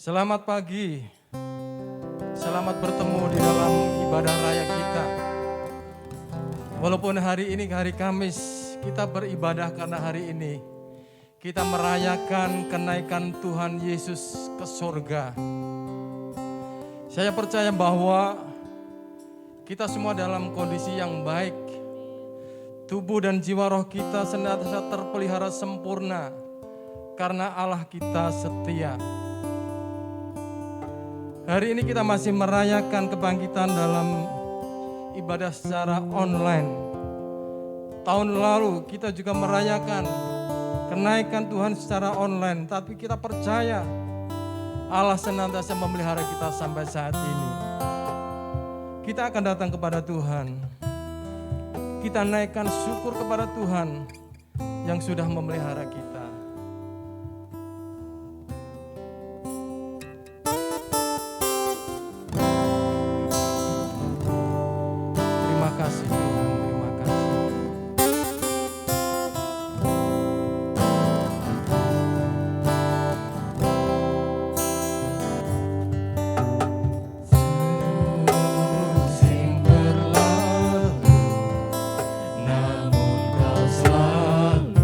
Selamat pagi, selamat bertemu di dalam ibadah raya kita. Walaupun hari ini hari Kamis, kita beribadah karena hari ini kita merayakan kenaikan Tuhan Yesus ke surga. Saya percaya bahwa kita semua dalam kondisi yang baik. Tubuh dan jiwa roh kita senantiasa terpelihara sempurna karena Allah kita setia. Hari ini kita masih merayakan kebangkitan dalam ibadah secara online. Tahun lalu kita juga merayakan kenaikan Tuhan secara online, tapi kita percaya Allah senantiasa memelihara kita sampai saat ini. Kita akan datang kepada Tuhan. Kita naikkan syukur kepada Tuhan yang sudah memelihara kita. Terima kasih Tuhan, terima kasih. Musim berlalu, namun kau selalu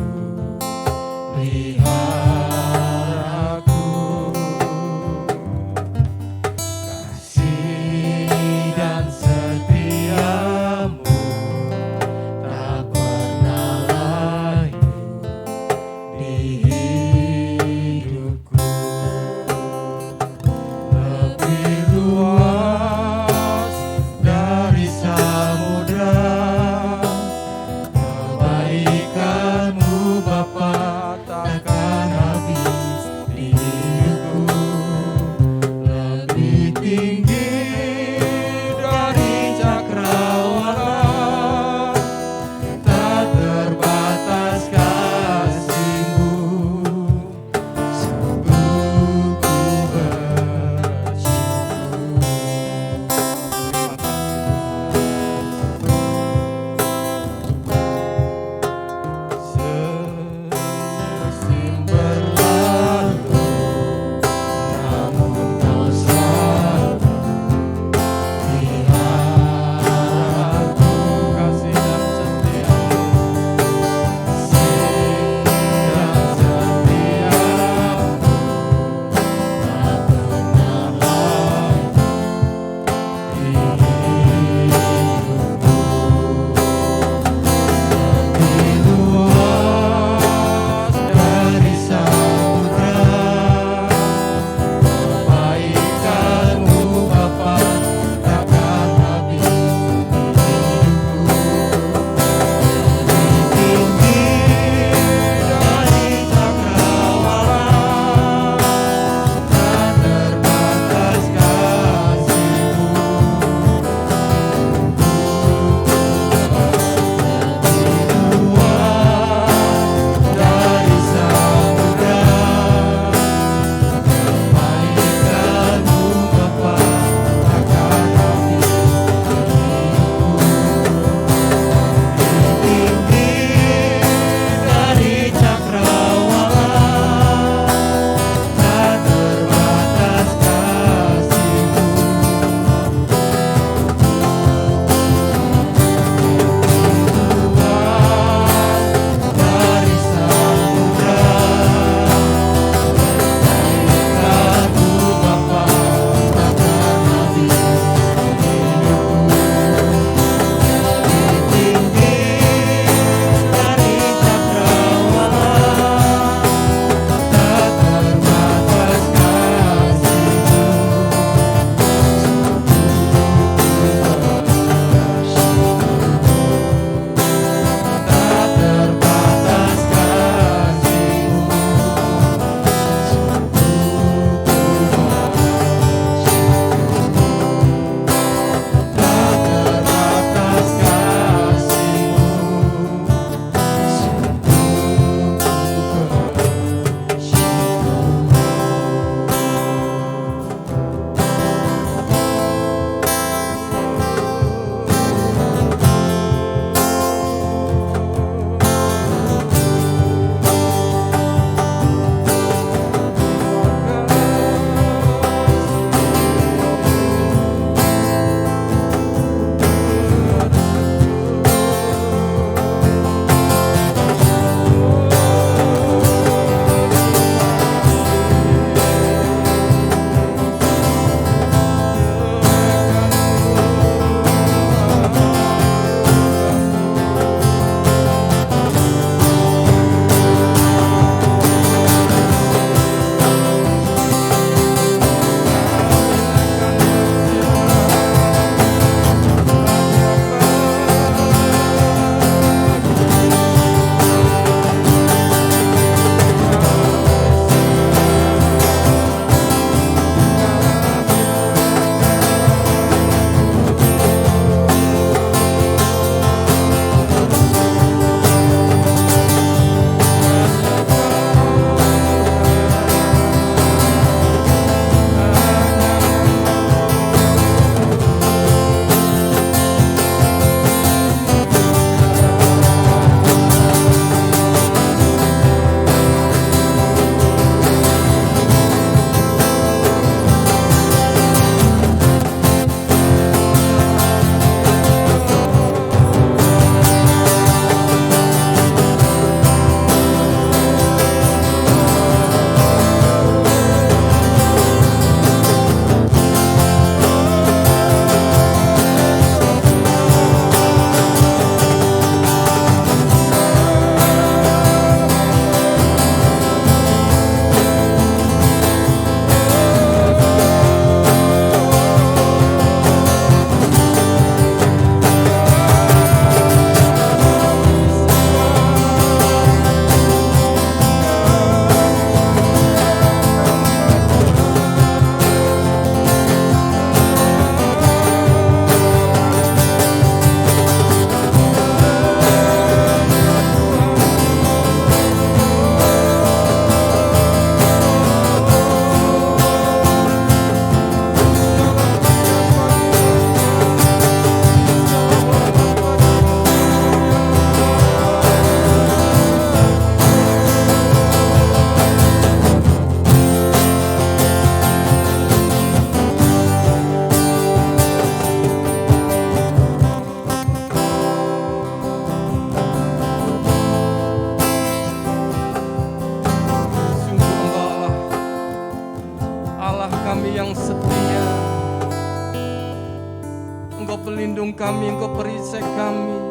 Engkau pelindung kami, Engkau perisai kami,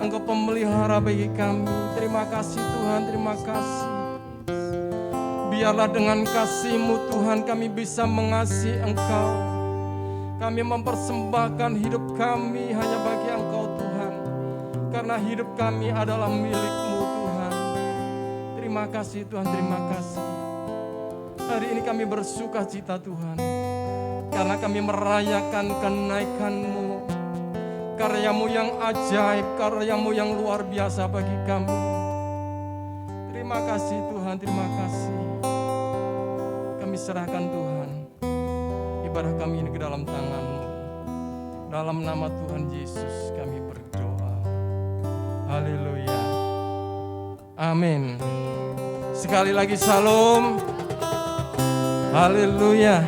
Engkau pemelihara bagi kami. Terima kasih Tuhan, terima kasih. Biarlah dengan kasih-Mu Tuhan kami bisa mengasihi Engkau. Kami mempersembahkan hidup kami hanya bagi Engkau Tuhan, karena hidup kami adalah milik-Mu Tuhan. Terima kasih Tuhan, terima kasih. Hari ini kami bersuka cita Tuhan, karena kami merayakan kenaikan-Mu, karya-Mu yang ajaib, karya-Mu yang luar biasa bagi kami. Terima kasih Tuhan, terima kasih. Kami serahkan Tuhan ibadah kami ini ke dalam tangan-Mu. Dalam nama Tuhan Yesus kami berdoa. Haleluya. Amin. Sekali lagi salam. Haleluya.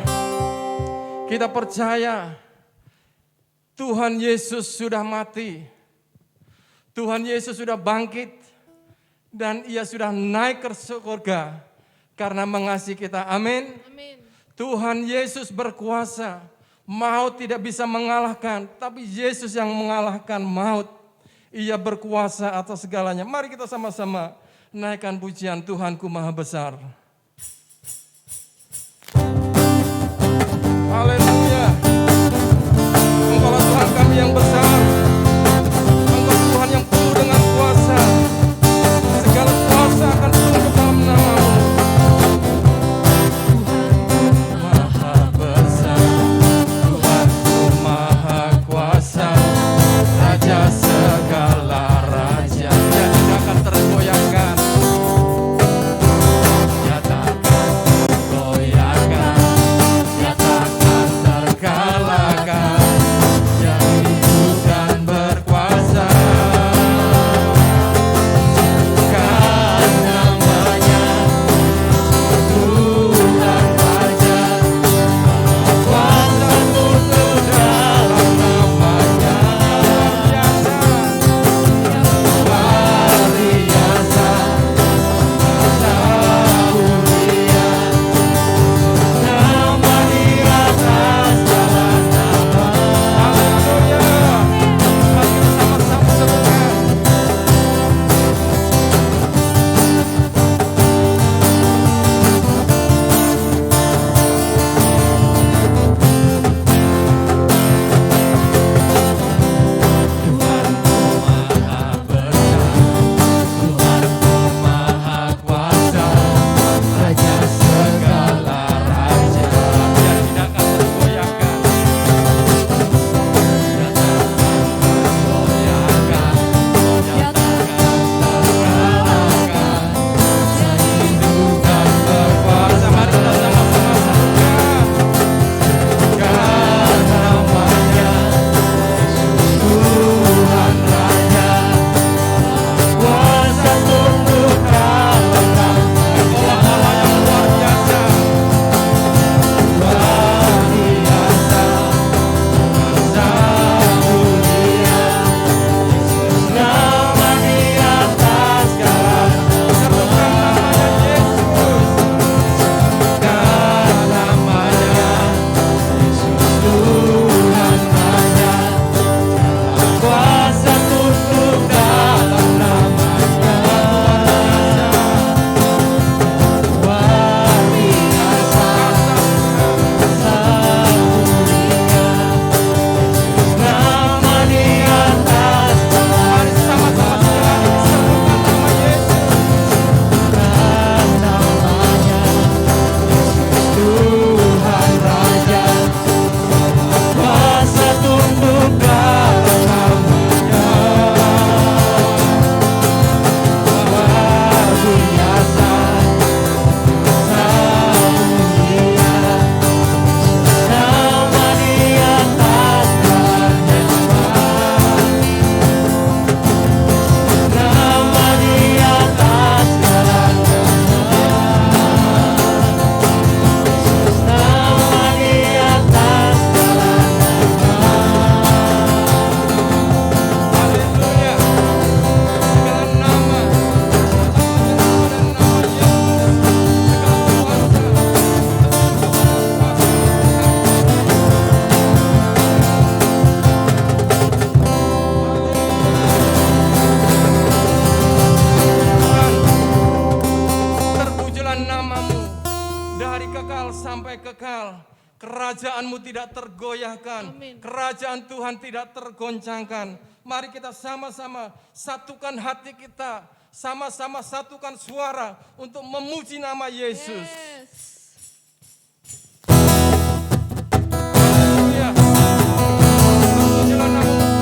Kita percaya Tuhan Yesus sudah mati. Tuhan Yesus sudah bangkit. Dan Ia sudah naik ke surga karena mengasihi kita. Amin. Amin. Tuhan Yesus berkuasa. Maut tidak bisa mengalahkan, tapi Yesus yang mengalahkan maut. Ia berkuasa atas segalanya. Mari kita sama-sama naikkan pujian Tuhanku Maha Besar. Haleluya. Engkaulah Tuhan kami yang besar. Engkau Tuhan yang penuh dengan kuasa. Segala kuasa akan tunduk dalam nama-Mu. Maha besar, Tuhanku Maha kuasa, Raja segala raja. Dia tidak akan tergoyahkan. Dia takkan tergoyahkan. Dia takkan tergoyahkan. Kerajaan-Mu tidak tergoyahkan. Amin. Kerajaan Tuhan tidak tergoncangkan. Mari kita sama-sama satukan hati kita. Sama-sama satukan suara untuk memuji nama Yesus. Yes. Haleluya. Terpujilah nama-Mu.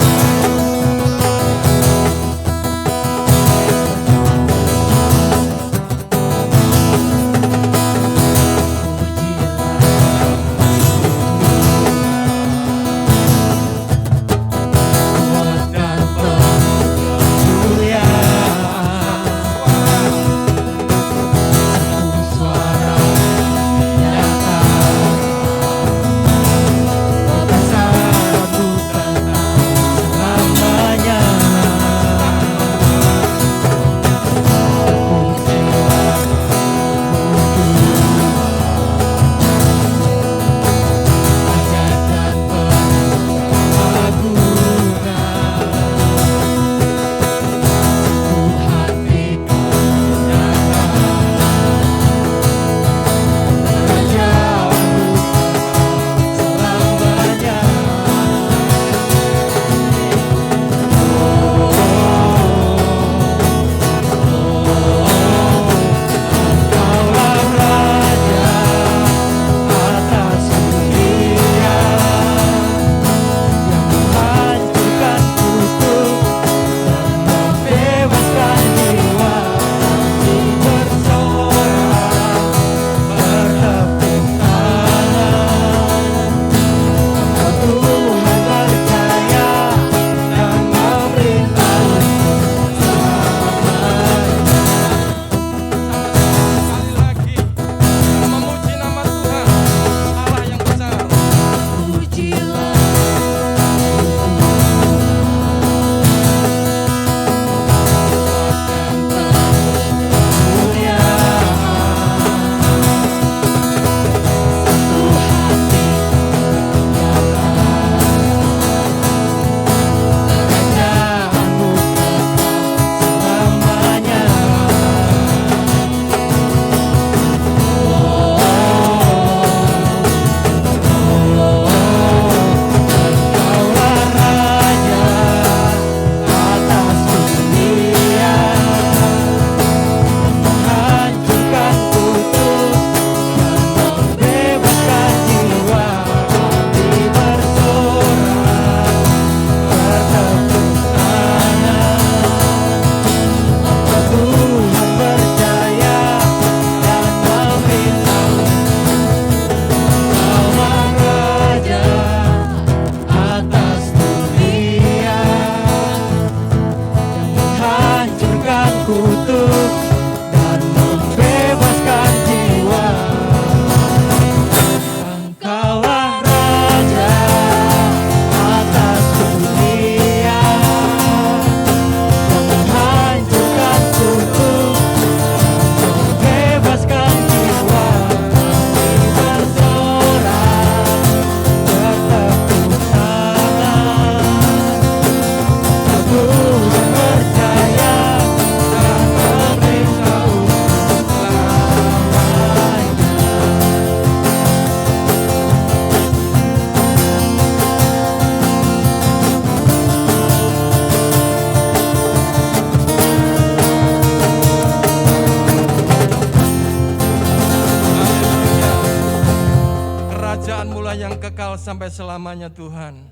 Sampai selamanya Tuhan.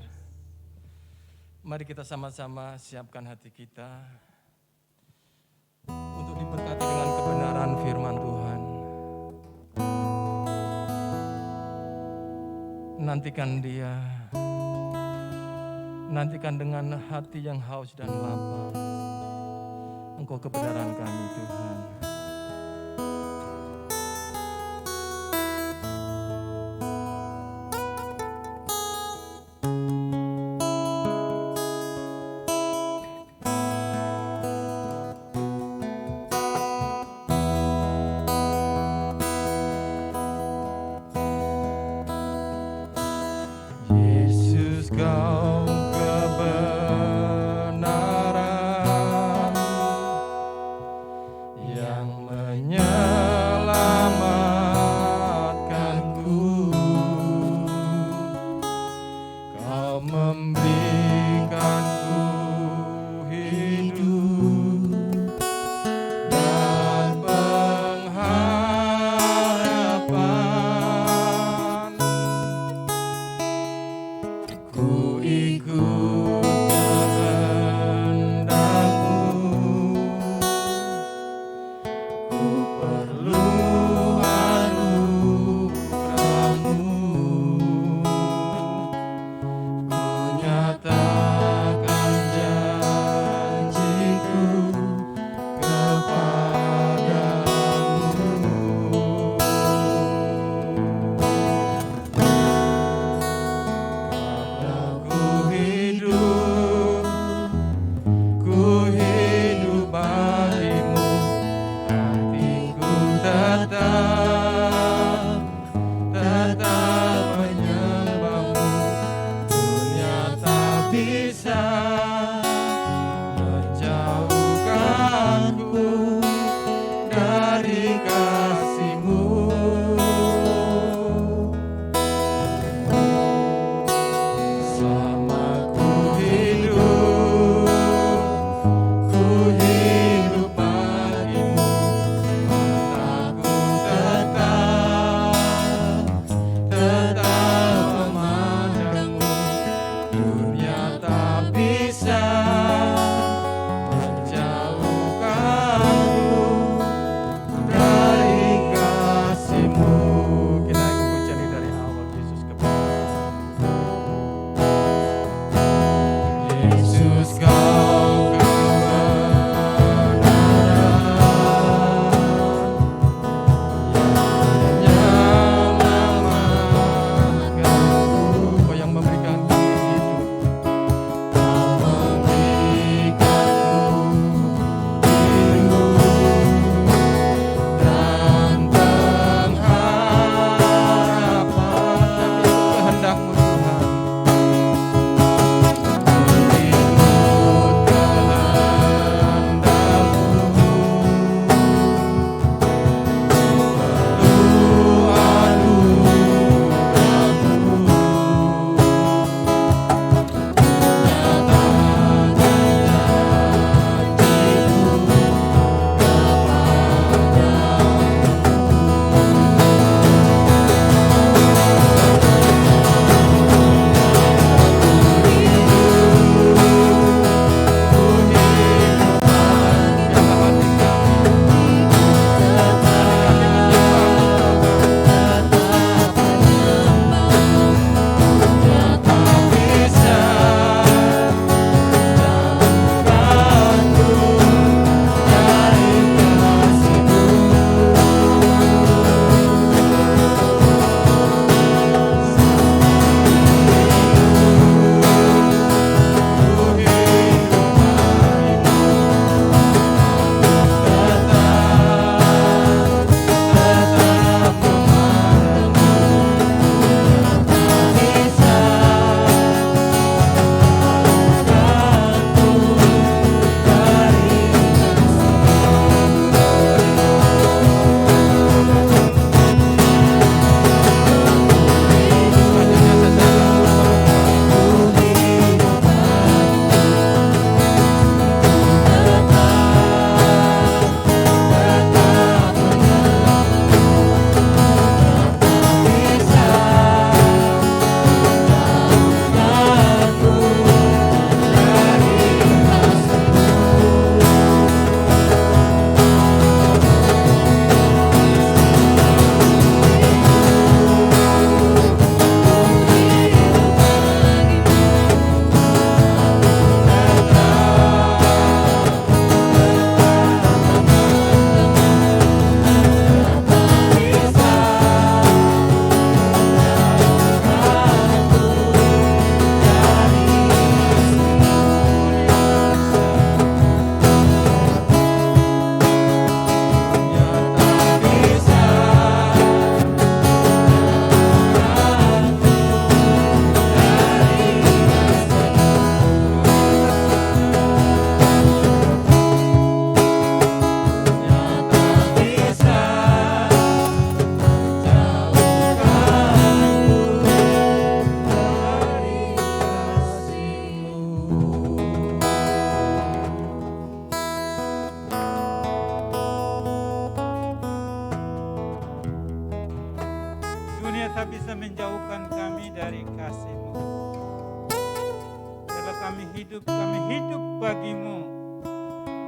Mari kita sama-sama siapkan hati kita untuk diberkati dengan kebenaran firman Tuhan. Nantikan Dia, nantikan dengan hati yang haus dan lapar. Engkau kebenaran kami Tuhan. Yang memberikanku hidup dan pengharapan. Ku ikut kehendakmu, ku perlu anugerahmu, ku nyatakan menjauhkan kami dari kasih-Mu. Biarlah kami hidup bagimu.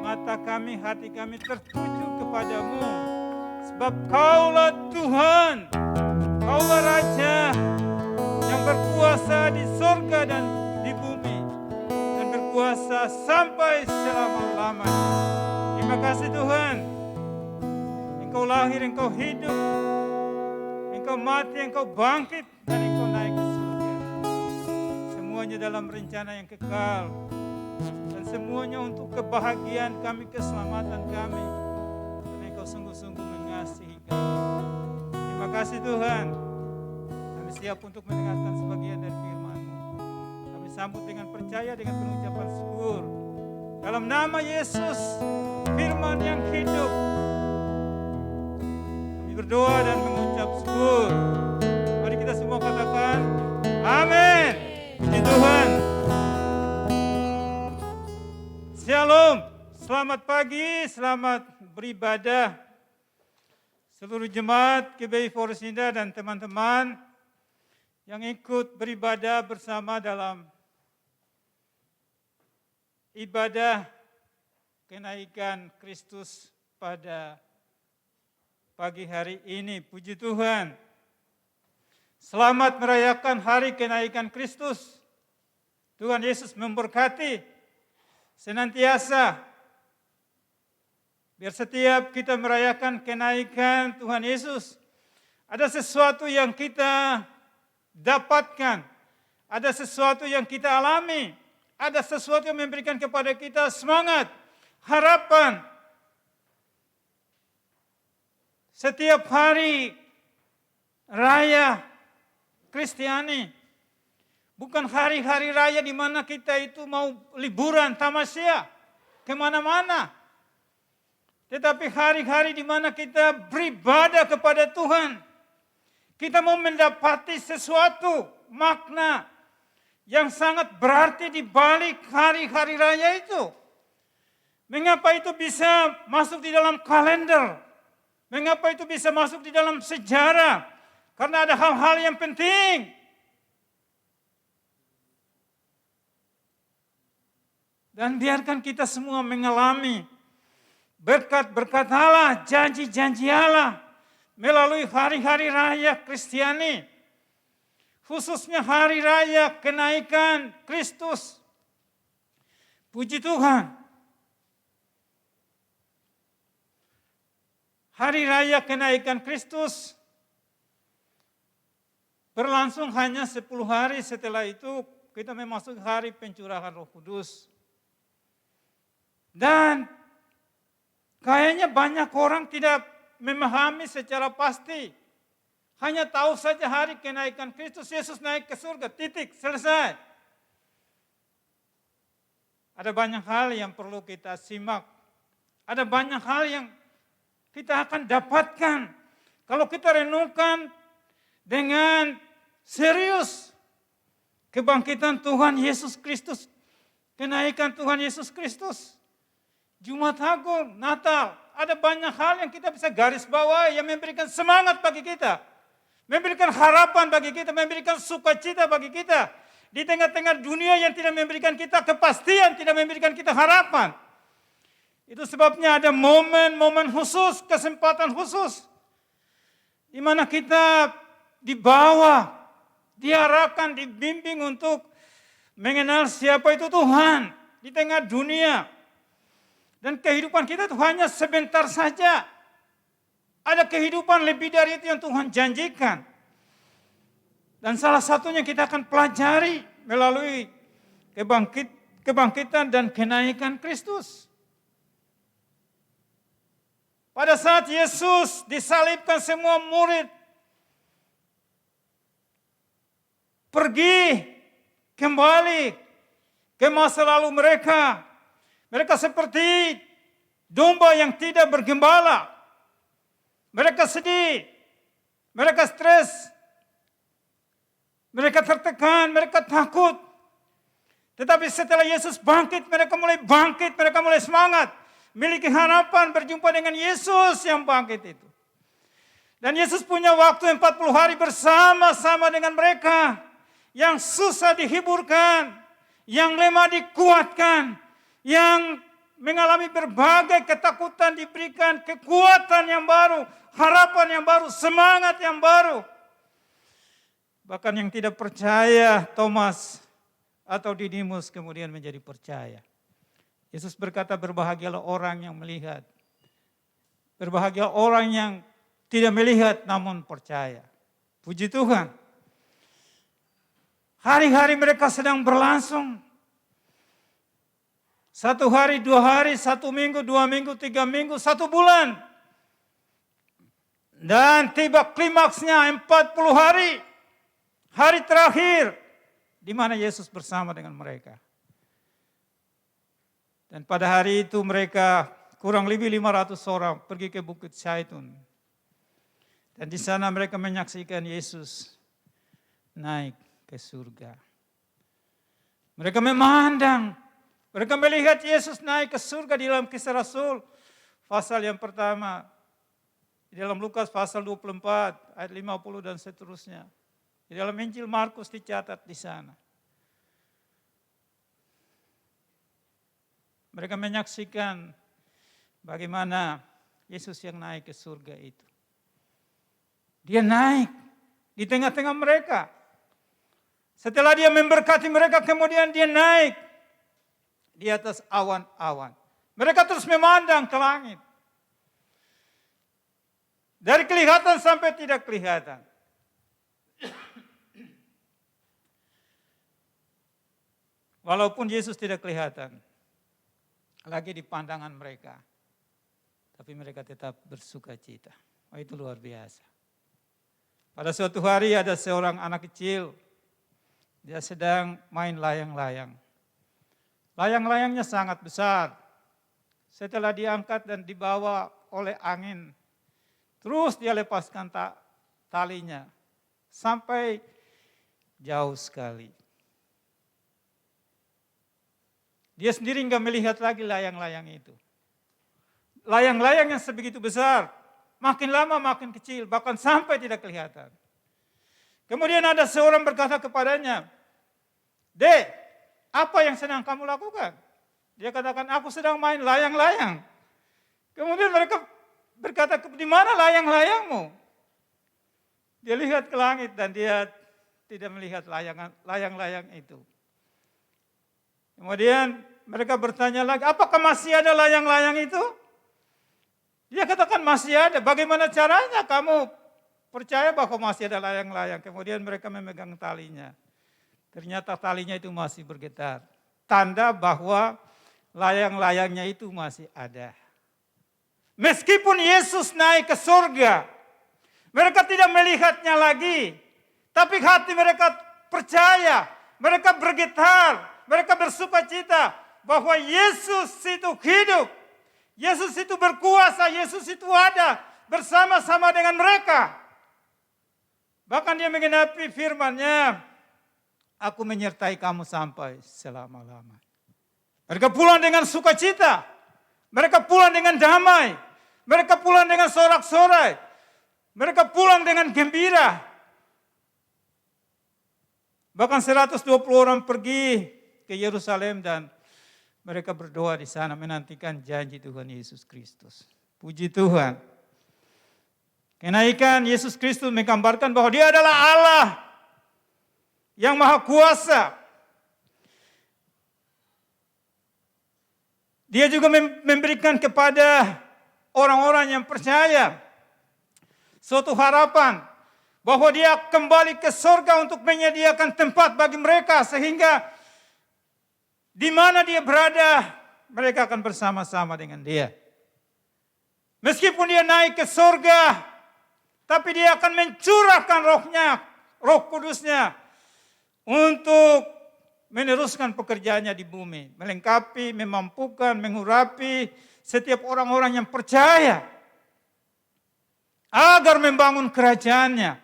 Mata kami, hati kami tertuju kepadamu. Sebab Kaulah Tuhan, Kaulah Raja yang berkuasa di surga dan di bumi, dan berkuasa sampai selama-lamanya. Terima kasih Tuhan. Engkau lahir, Engkau hidup, Engkau mati, Engkau bangkit, dan Engkau naik ke surga. Semuanya dalam rencana yang kekal, dan semuanya untuk kebahagiaan kami, keselamatan kami. Dan Engkau sungguh-sungguh mengasihi kami. Terima kasih Tuhan. Kami siap untuk mendengarkan sebagian dari firman-Mu. Kami sambut dengan percaya, dengan pengucapan syukur. Dalam nama Yesus, firman yang hidup, kami berdoa dan mengucap syukur. Mari kita semua katakan, amin. Puji Tuhan. Shalom, selamat pagi, selamat beribadah. Seluruh jemaat GBI Forsinda dan teman-teman yang ikut beribadah bersama dalam ibadah kenaikan Kristus pada pagi hari ini. Puji Tuhan. Selamat merayakan hari kenaikan Kristus. Tuhan Yesus memberkati senantiasa. Biar setiap kita merayakan kenaikan Tuhan Yesus, ada sesuatu yang kita dapatkan, ada sesuatu yang kita alami, ada sesuatu yang memberikan kepada kita semangat, harapan. Setiap hari raya Kristiani bukan hari-hari raya di mana kita itu mau liburan, tamasya, kemana-mana. Tetapi hari-hari di mana kita beribadah kepada Tuhan. Kita mau mendapati sesuatu makna yang sangat berarti di balik hari-hari raya itu. Mengapa itu bisa masuk di dalam kalender? Mengapa itu bisa masuk di dalam sejarah? Karena ada hal-hal yang penting. Dan biarkan kita semua mengalami berkat-berkat Allah, janji-janji Allah melalui hari-hari raya Kristiani. Khususnya hari raya kenaikan Kristus. Puji Tuhan. Hari raya kenaikan Kristus berlangsung hanya 10 hari, setelah itu kita memasuki hari pencurahan Roh Kudus. Dan kayaknya banyak orang tidak memahami secara pasti. Hanya tahu saja hari kenaikan Kristus, Yesus naik ke surga, titik, selesai. Ada banyak hal yang perlu kita simak. Ada banyak hal yang kita akan dapatkan kalau kita renungkan dengan serius kebangkitan Tuhan Yesus Kristus, kenaikan Tuhan Yesus Kristus. Jumat Agung, Natal, ada banyak hal yang kita bisa garis bawahi yang memberikan semangat bagi kita. Memberikan harapan bagi kita, memberikan sukacita bagi kita. Di tengah-tengah dunia yang tidak memberikan kita kepastian, tidak memberikan kita harapan. Itu sebabnya ada momen-momen khusus, kesempatan khusus. Di mana kita dibawa, diarahkan, dibimbing untuk mengenal siapa itu Tuhan di tengah dunia. Dan kehidupan kita itu hanya sebentar saja. Ada kehidupan lebih dari itu yang Tuhan janjikan. Dan salah satunya kita akan pelajari melalui kebangkitan dan kenaikan Kristus. Pada saat Yesus disalibkan, semua murid pergi kembali ke masa lalu mereka. Mereka seperti domba yang tidak bergembala. Mereka sedih, mereka stres, mereka tertekan, mereka takut. Tetapi setelah Yesus bangkit, mereka mulai semangat. Memiliki harapan berjumpa dengan Yesus yang bangkit itu. Dan Yesus punya waktu 40 hari bersama-sama dengan mereka. Yang susah dihiburkan, yang lemah dikuatkan, yang mengalami berbagai ketakutan diberikan kekuatan yang baru, harapan yang baru, semangat yang baru. Bahkan yang tidak percaya, Thomas atau Didimus kemudian menjadi percaya. Yesus berkata, berbahagialah orang yang melihat. Berbahagialah orang yang tidak melihat namun percaya. Puji Tuhan. Hari-hari mereka sedang berlangsung. 1 hari, 2 hari, 1 minggu, 2 minggu, 3 minggu, 1 bulan. Dan tiba klimaksnya 40 hari. Hari terakhir. Di mana Yesus bersama dengan mereka. Dan pada hari itu mereka kurang lebih 500 orang pergi ke Bukit Zaitun. Dan di sana mereka menyaksikan Yesus naik ke surga. Mereka memandang, mereka melihat Yesus naik ke surga di dalam Kisah Rasul. Pasal yang pertama, di dalam Lukas pasal 24, ayat 50 dan seterusnya. Di dalam Injil Markus dicatat di sana. Mereka menyaksikan bagaimana Yesus yang naik ke surga itu. Dia naik di tengah-tengah mereka. Setelah dia memberkati mereka, kemudian dia naik di atas awan-awan. Mereka terus memandang ke langit. Dari kelihatan sampai tidak kelihatan. Walaupun Yesus tidak kelihatan lagi di pandangan mereka, tapi mereka tetap bersuka cita. Oh, itu luar biasa. Pada suatu hari ada seorang anak kecil, dia sedang main layang-layang. Layang-layangnya sangat besar. Setelah diangkat dan dibawa oleh angin, terus dia lepaskan talinya sampai jauh sekali. Dia sendiri enggak melihat lagi layang-layang itu. Layang-layang yang sebegitu besar, makin lama makin kecil, bahkan sampai tidak kelihatan. Kemudian ada seorang berkata kepadanya, "Dek, apa yang sedang kamu lakukan?" Dia katakan, "Aku sedang main layang-layang." Kemudian mereka berkata, "Di mana layang-layangmu?" Dia lihat ke langit dan dia tidak melihat layang-layang itu. Kemudian mereka bertanya lagi, "Apakah masih ada layang-layang itu?" Dia katakan, "Masih ada." "Bagaimana caranya kamu percaya bahwa masih ada layang-layang?" Kemudian mereka memegang talinya. Ternyata talinya itu masih bergetar. Tanda bahwa layang-layangnya itu masih ada. Meskipun Yesus naik ke surga, mereka tidak melihatnya lagi. Tapi hati mereka percaya, mereka bergetar, mereka bersuka cita bahwa Yesus itu hidup. Yesus itu berkuasa, Yesus itu ada bersama-sama dengan mereka. Bahkan dia menggenapi firman-Nya, "Aku menyertai kamu sampai selama-lamanya." Mereka pulang dengan sukacita. Mereka pulang dengan damai. Mereka pulang dengan sorak-sorai. Mereka pulang dengan gembira. Bahkan 120 orang pergi ke Yerusalem dan mereka berdoa di sana menantikan janji Tuhan Yesus Kristus. Puji Tuhan. Kenaikan Yesus Kristus menggambarkan bahwa Dia adalah Allah yang Maha Kuasa. Dia juga memberikan kepada orang-orang yang percaya suatu harapan bahwa Dia kembali ke surga untuk menyediakan tempat bagi mereka sehingga di mana dia berada, mereka akan bersama-sama dengan dia. Meskipun dia naik ke surga, tapi dia akan mencurahkan rohnya, roh kudusnya, untuk meneruskan pekerjaannya di bumi. Melengkapi, memampukan, mengurapi setiap orang-orang yang percaya. Agar membangun kerajaannya.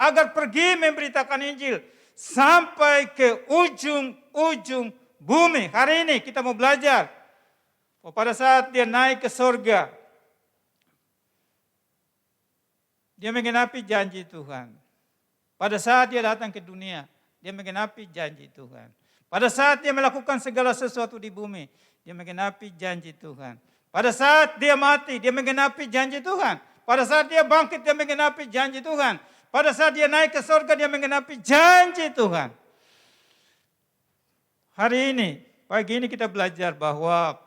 Agar pergi memberitakan Injil. Sampai ke ujung-ujung bumi. Hari ini kita mau belajar. Pada saat dia naik ke surga, dia menggenapi janji Tuhan. Pada saat dia datang ke dunia, dia menggenapi janji Tuhan. Pada saat dia melakukan segala sesuatu di bumi, dia menggenapi janji Tuhan. Pada saat dia mati, dia menggenapi janji Tuhan. Pada saat dia bangkit, dia menggenapi janji Tuhan. Pada saat dia naik ke surga, dia menggenapi janji Tuhan. Hari ini, pagi ini kita belajar bahwa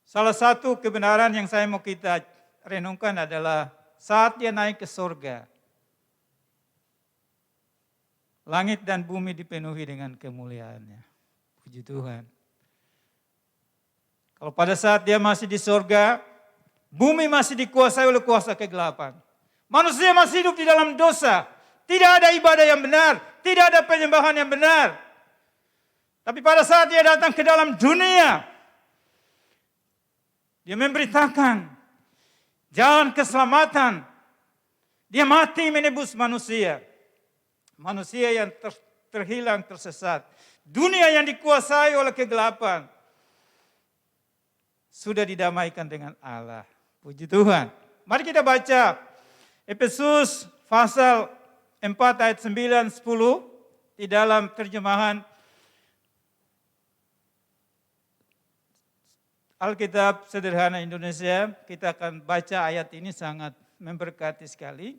salah satu kebenaran yang saya mau kita renungkan adalah saat dia naik ke surga, langit dan bumi dipenuhi dengan kemuliaannya. Puji Tuhan. Kalau pada saat dia masih di surga, bumi masih dikuasai oleh kuasa kegelapan. Manusia masih hidup di dalam dosa. Tidak ada ibadah yang benar. Tidak ada penyembahan yang benar. Tapi pada saat dia datang ke dalam dunia, dia memberitakan jalan keselamatan. Dia mati menebus manusia. Manusia yang terhilang, tersesat. Dunia yang dikuasai oleh kegelapan. Sudah didamaikan dengan Allah. Puji Tuhan. Mari kita baca Efesus pasal 4 ayat 9, 10 di dalam terjemahan Alkitab Sederhana Indonesia. Kita akan baca ayat ini, sangat memberkati sekali.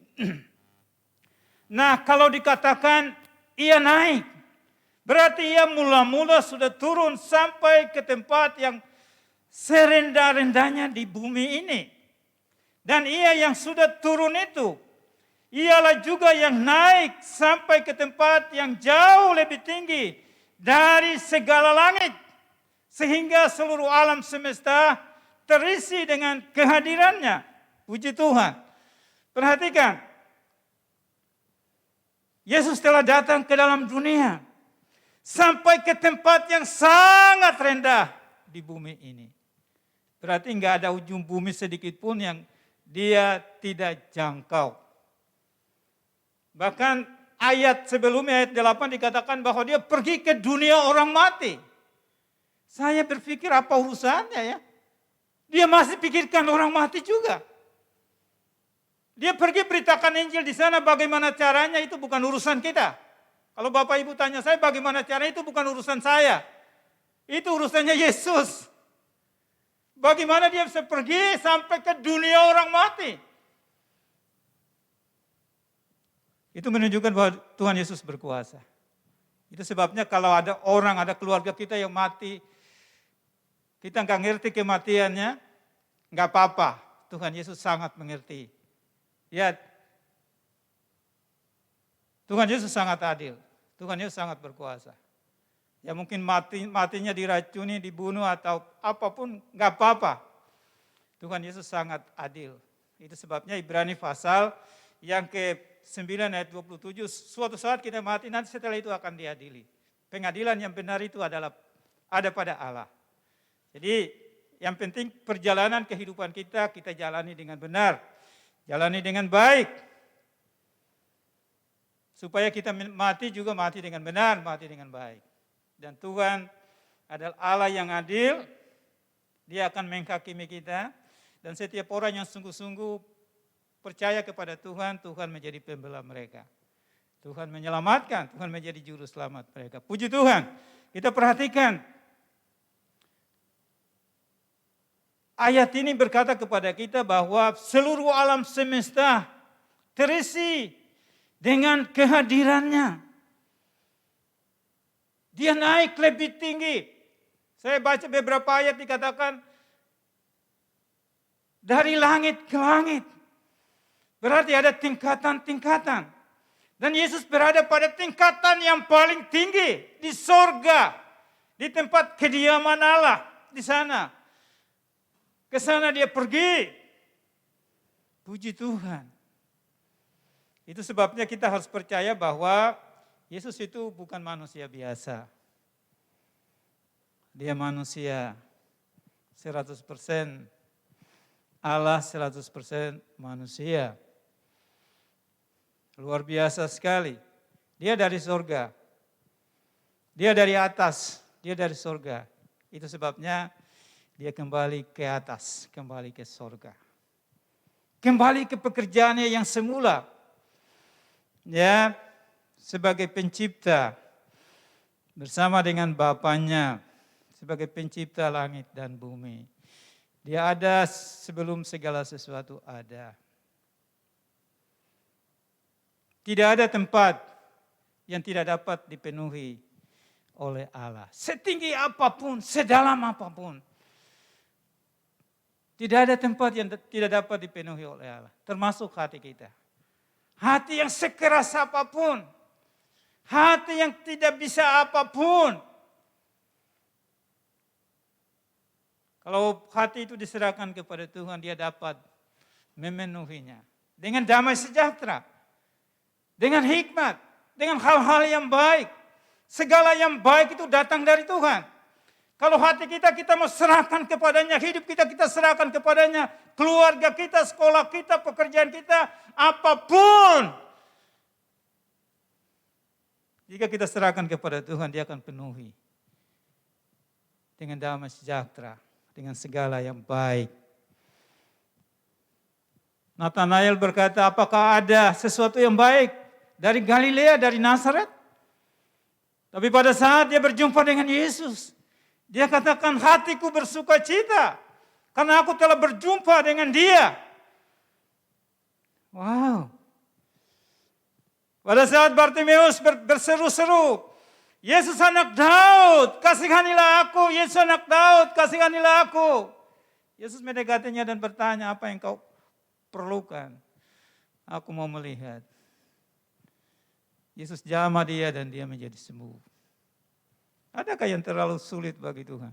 Nah, kalau dikatakan ia naik, berarti ia mula-mula sudah turun sampai ke tempat yang serendah-rendahnya di bumi ini. Dan ia yang sudah turun itu, ialah juga yang naik sampai ke tempat yang jauh lebih tinggi dari segala langit. Sehingga seluruh alam semesta terisi dengan kehadirannya. Puji Tuhan. Perhatikan. Yesus telah datang ke dalam dunia. Sampai ke tempat yang sangat rendah di bumi ini. Berarti enggak ada ujung bumi sedikit pun yang dia tidak jangkau. Bahkan ayat sebelumnya, ayat 8 dikatakan bahwa dia pergi ke dunia orang mati. Saya berpikir apa urusannya ya? Dia masih pikirkan orang mati juga. Dia pergi beritakan Injil di sana, bagaimana caranya itu bukan urusan kita. Kalau Bapak Ibu tanya saya bagaimana caranya, itu bukan urusan saya. Itu urusannya Yesus. Bagaimana dia bisa pergi sampai ke dunia orang mati. Itu menunjukkan bahwa Tuhan Yesus berkuasa. Itu sebabnya kalau ada orang, ada keluarga kita yang mati, kita nggak ngerti kematiannya, nggak apa-apa. Tuhan Yesus sangat mengerti. Lihat, Tuhan Yesus sangat adil. Tuhan Yesus sangat berkuasa. Ya mungkin matinya diracuni, dibunuh atau apapun, nggak apa-apa. Tuhan Yesus sangat adil. Itu sebabnya Ibrani pasal yang ke-9 ayat 27, suatu saat kita mati, nanti setelah itu akan diadili. Pengadilan yang benar itu adalah ada pada Allah. Jadi yang penting perjalanan kehidupan kita jalani dengan benar. Jalani dengan baik. Supaya kita mati juga mati dengan benar, mati dengan baik. Dan Tuhan adalah Allah yang adil. Dia akan menghakimi kita. Dan setiap orang yang sungguh-sungguh percaya kepada Tuhan, Tuhan menjadi pembela mereka. Tuhan menyelamatkan, Tuhan menjadi juru selamat mereka. Puji Tuhan. Kita perhatikan. Ayat ini berkata kepada kita bahwa seluruh alam semesta terisi dengan kehadirannya. Dia naik lebih tinggi. Saya baca beberapa ayat dikatakan dari langit ke langit. Berarti ada tingkatan-tingkatan. Dan Yesus berada pada tingkatan yang paling tinggi di sorga. Di tempat kediaman Allah di sana. Ke sana dia pergi. Puji Tuhan. Itu sebabnya kita harus percaya bahwa Yesus itu bukan manusia biasa. Dia manusia 100% Allah, 100% manusia. Luar biasa sekali. Dia dari surga. Dia dari atas, dia dari surga. Itu sebabnya dia kembali ke atas, kembali ke surga. kembali ke pekerjaannya yang semula. Ya, sebagai pencipta bersama dengan Bapaknya sebagai pencipta langit dan bumi. Dia ada sebelum segala sesuatu ada. Tidak ada tempat yang tidak dapat dipenuhi oleh Allah. Setinggi apapun, sedalam apapun. Tidak ada tempat yang tidak dapat dipenuhi oleh Allah. Termasuk hati kita. Hati yang sekeras apapun. Hati yang tidak bisa apapun. Kalau hati itu diserahkan kepada Tuhan, dia dapat memenuhinya. Dengan damai sejahtera. Dengan hikmat. Dengan hal-hal yang baik. Segala yang baik itu datang dari Tuhan. Kalau hati kita mau serahkan kepadanya, hidup kita serahkan kepadanya, keluarga kita, sekolah kita, pekerjaan kita, apapun. Jika kita serahkan kepada Tuhan, dia akan penuhi. Dengan damai sejahtera, dengan segala yang baik. Nathanael berkata, apakah ada sesuatu yang baik dari Galilea, dari Nazaret? Tapi pada saat dia berjumpa dengan Yesus, dia katakan, hatiku bersuka cita karena aku telah berjumpa dengan dia. Wow. Pada saat Bartimeus berseru-seru, Yesus anak Daud, kasihanilah aku. Yesus anak Daud, kasihanilah aku. Yesus mendekatinya dan bertanya, apa yang kau perlukan? Aku mau melihat. Yesus jamah dia dan dia menjadi sembuh. Adakah yang terlalu sulit bagi Tuhan?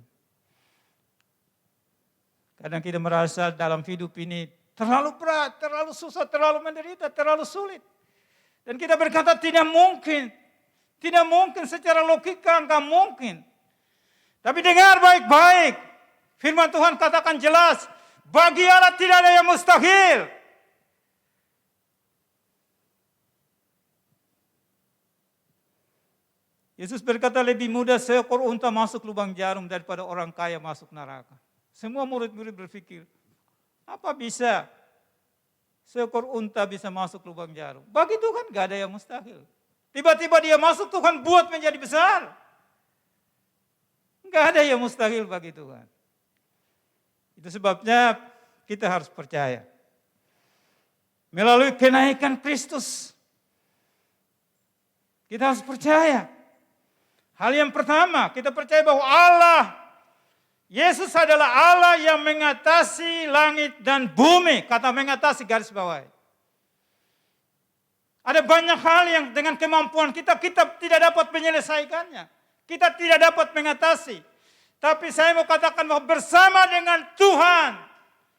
Kadang kita merasa dalam hidup ini terlalu berat, terlalu susah, terlalu menderita, terlalu sulit. Dan kita berkata tidak mungkin. Tidak mungkin secara logika, enggak mungkin. Tapi dengar baik-baik. Firman Tuhan katakan jelas, bagi Allah tidak ada yang mustahil. Yesus berkata lebih mudah seekor unta masuk lubang jarum daripada orang kaya masuk neraka. Semua murid-murid berpikir, apa bisa seekor unta bisa masuk lubang jarum? Bagi Tuhan gak ada yang mustahil. Tiba-tiba dia masuk, Tuhan buat menjadi besar. Gak ada yang mustahil bagi Tuhan. Itu sebabnya kita harus percaya. Melalui kenaikan Kristus, kita harus percaya. Hal yang pertama, kita percaya bahwa Allah, Yesus adalah Allah yang mengatasi langit dan bumi. Kata mengatasi garis bawah. Ada banyak hal yang dengan kemampuan kita tidak dapat menyelesaikannya. Kita tidak dapat mengatasi. Tapi saya mau katakan bahwa bersama dengan Tuhan,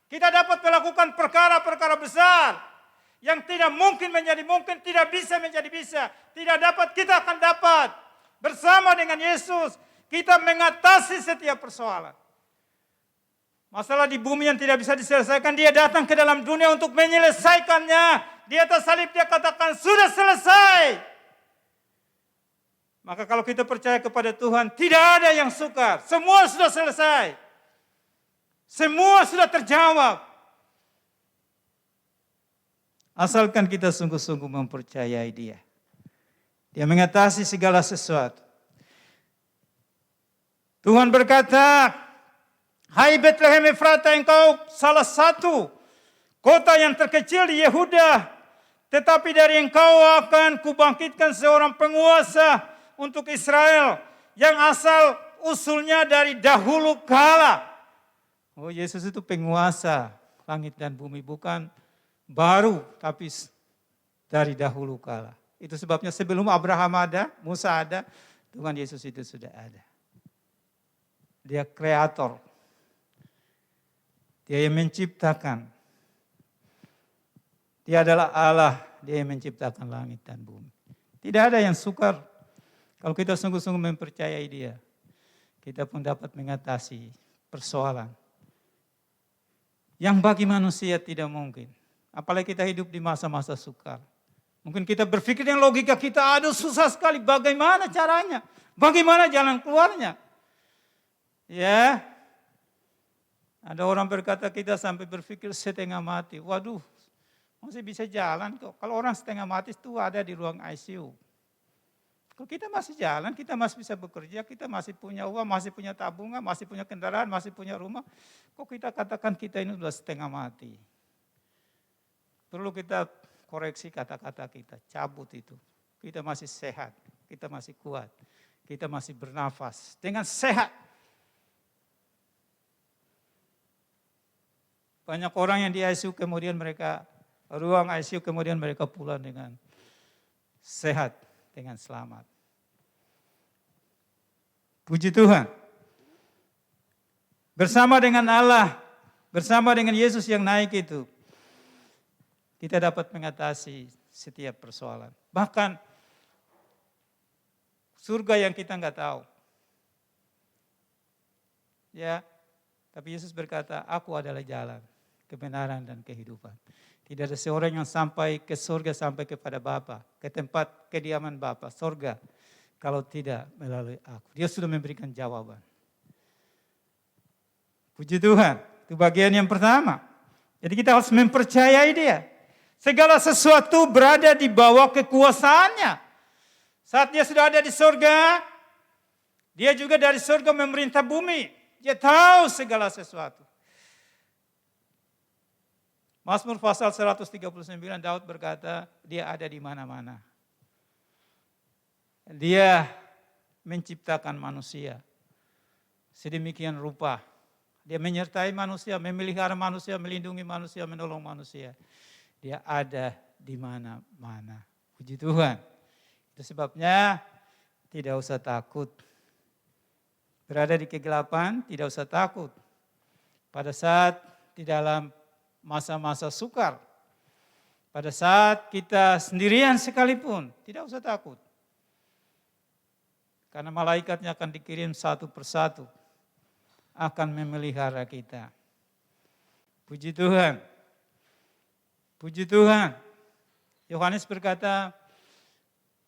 kita dapat melakukan perkara-perkara besar. Yang tidak mungkin menjadi mungkin, tidak bisa menjadi bisa. Tidak dapat, kita akan dapat. Bersama dengan Yesus, kita mengatasi setiap persoalan. Masalah di bumi yang tidak bisa diselesaikan, dia datang ke dalam dunia untuk menyelesaikannya. Di atas salib dia katakan, sudah selesai. Maka kalau kita percaya kepada Tuhan, tidak ada yang sukar. Semua sudah selesai. Semua sudah terjawab. Asalkan kita sungguh-sungguh mempercayai dia. Dia mengatasi segala sesuatu. Tuhan berkata, hai Bethlehem Efrata, engkau salah satu kota yang terkecil di Yehuda, tetapi dari engkau akan kubangkitkan seorang penguasa untuk Israel yang asal usulnya dari dahulu kala. Oh, Yesus itu penguasa langit dan bumi, bukan baru tapi dari dahulu kala. Itu sebabnya sebelum Abraham ada, Musa ada, Tuhan Yesus itu sudah ada. Dia kreator. Dia yang menciptakan. Dia adalah Allah, dia yang menciptakan langit dan bumi. Tidak ada yang sukar. Kalau kita sungguh-sungguh mempercayai dia, kita pun dapat mengatasi persoalan yang bagi manusia tidak mungkin. Apalagi kita hidup di masa-masa sukar. Mungkin kita berpikir yang logika kita, aduh susah sekali, bagaimana caranya? Bagaimana jalan keluarnya? Ya, ada orang berkata kita sampai berpikir setengah mati. Waduh, masih bisa jalan kok. Kalau orang setengah mati itu ada di ruang ICU. Kalau kita masih jalan, kita masih bisa bekerja, kita masih punya uang, masih punya tabungan, masih punya kendaraan, masih punya rumah. Kok kita katakan kita ini sudah setengah mati? Perlu kita koreksi kata-kata kita, cabut itu. Kita masih sehat, kita masih kuat, kita masih bernafas dengan sehat. Banyak orang yang di ICU kemudian mereka, ruang ICU kemudian mereka pulang dengan sehat, dengan selamat. Puji Tuhan. Bersama dengan Allah, bersama dengan Yesus yang naik itu, kita dapat mengatasi setiap persoalan. Bahkan surga yang kita nggak tahu. Ya, tapi Yesus berkata, aku adalah jalan, kebenaran dan kehidupan. Tidak ada seorang yang sampai ke surga, sampai kepada Bapa, ke tempat kediaman Bapa, surga, kalau tidak melalui aku. Dia sudah memberikan jawaban. Puji Tuhan, itu bagian yang pertama. Jadi kita harus mempercayai Dia. Segala sesuatu berada di bawah kekuasaannya. Saat Dia sudah ada di surga, Dia juga dari surga memerintah bumi. Dia tahu segala sesuatu. Mazmur pasal 139 Daud berkata, dia ada di mana-mana. Dia menciptakan manusia sedemikian rupa. Dia menyertai manusia, memelihara manusia, melindungi manusia, menolong manusia. Dia ada di mana-mana. Puji Tuhan. Itu sebabnya tidak usah takut. Berada di kegelapan, tidak usah takut. Pada saat di dalam masa-masa sukar, pada saat kita sendirian sekalipun, tidak usah takut. Karena malaikatnya akan dikirim satu persatu, akan memelihara kita. Puji Tuhan. Puji Tuhan. Yohanes berkata,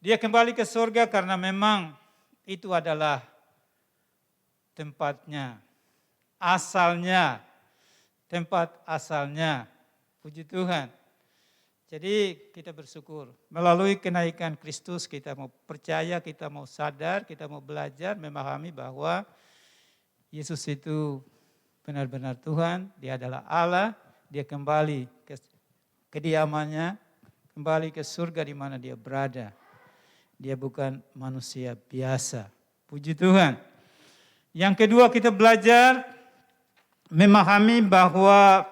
dia kembali ke surga karena memang itu adalah tempatnya, asalnya, tempat asalnya. Puji Tuhan. Jadi kita bersyukur. Melalui kenaikan Kristus kita mau percaya, kita mau sadar, kita mau belajar, memahami bahwa Yesus itu benar-benar Tuhan. Dia adalah Allah. Dia kembali ke kediamannya, kembali ke surga di mana dia berada. Dia bukan manusia biasa. Puji Tuhan. Yang kedua kita belajar memahami bahwa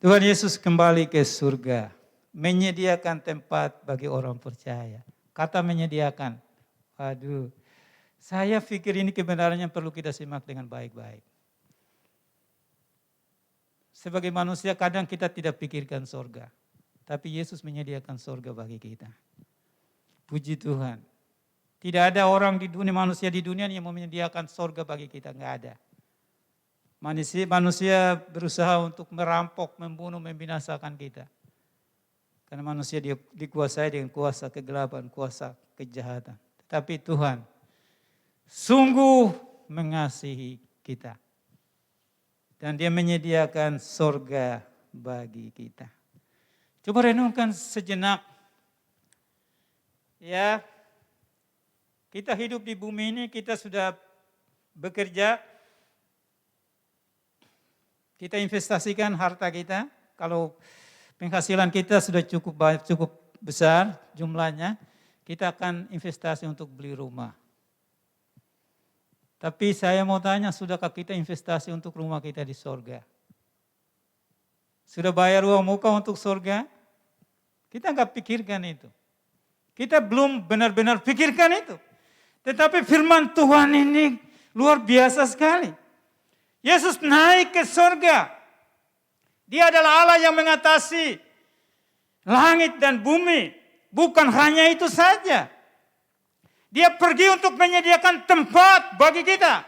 Tuhan Yesus kembali ke surga, menyediakan tempat bagi orang percaya. Kata menyediakan, waduh, saya pikir ini kebenaran yang perlu kita simak dengan baik-baik. Sebagai manusia kadang kita tidak pikirkan surga, tapi Yesus menyediakan surga bagi kita. Puji Tuhan. Tidak ada orang di dunia, manusia di dunia yang menyediakan surga bagi kita, enggak ada. Manusia berusaha untuk merampok, membunuh, membinasakan kita. Karena manusia dikuasai dengan kuasa kegelapan, kuasa kejahatan. Tetapi Tuhan sungguh mengasihi kita. Dan Dia menyediakan surga bagi kita. Coba renungkan sejenak. Ya, kita hidup di bumi ini, kita sudah bekerja. Kita investasikan harta kita, kalau penghasilan kita sudah cukup besar jumlahnya, kita akan investasi untuk beli rumah. Tapi saya mau tanya, sudahkah kita investasi untuk rumah kita di surga? Sudah bayar uang muka untuk surga? Kita enggak pikirkan itu. Kita belum benar-benar pikirkan itu. Tetapi firman Tuhan ini luar biasa sekali. Yesus naik ke surga. Dia adalah Allah yang mengatasi langit dan bumi. Bukan hanya itu saja. Dia pergi untuk menyediakan tempat bagi kita.